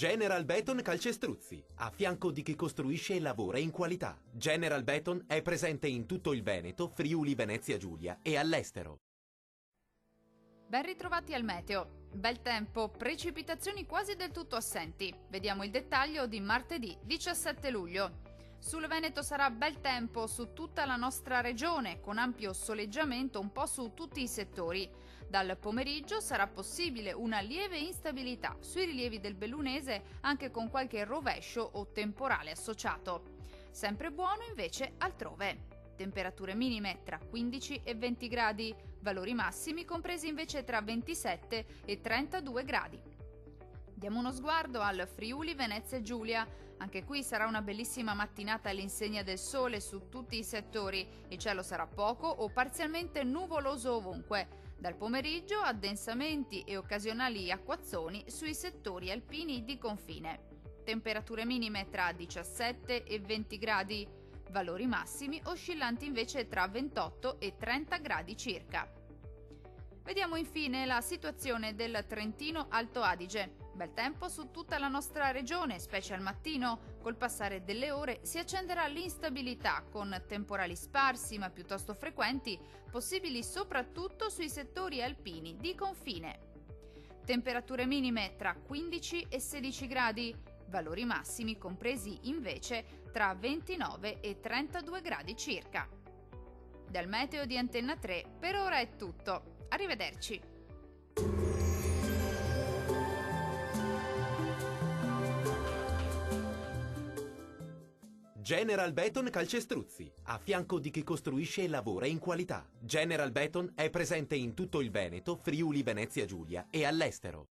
General Beton Calcestruzzi, a fianco di chi costruisce e lavora in qualità. General Beton è presente in tutto il Veneto, Friuli, Venezia Giulia e all'estero. Ben ritrovati al meteo. Bel tempo, precipitazioni quasi del tutto assenti. Vediamo il dettaglio di martedì 17 luglio. Sul Veneto sarà bel tempo su tutta la nostra regione, con ampio soleggiamento un po' su tutti i settori. Dal pomeriggio sarà possibile una lieve instabilità sui rilievi del Bellunese, anche con qualche rovescio o temporale associato. Sempre buono invece altrove. Temperature minime tra 15 e 20 gradi, valori massimi compresi invece tra 27 e 32 gradi. Diamo uno sguardo al Friuli Venezia Giulia. Anche qui sarà una bellissima mattinata all'insegna del sole su tutti i settori. Il cielo sarà poco o parzialmente nuvoloso ovunque. Dal pomeriggio addensamenti e occasionali acquazzoni sui settori alpini di confine. Temperature minime tra 17 e 20 gradi. Valori massimi oscillanti invece tra 28 e 30 gradi circa. Vediamo infine la situazione del Trentino Alto Adige. Bel tempo su tutta la nostra regione, specie al mattino. Col passare delle ore si accenderà l'instabilità, con temporali sparsi ma piuttosto frequenti, possibili soprattutto sui settori alpini di confine. Temperature minime tra 15 e 16 gradi, valori massimi compresi invece tra 29 e 32 gradi circa. Dal meteo di Antenna 3 per ora è tutto. Arrivederci! General Beton Calcestruzzi, a fianco di chi costruisce e lavora in qualità. General Beton è presente in tutto il Veneto, Friuli, Venezia Giulia e all'estero.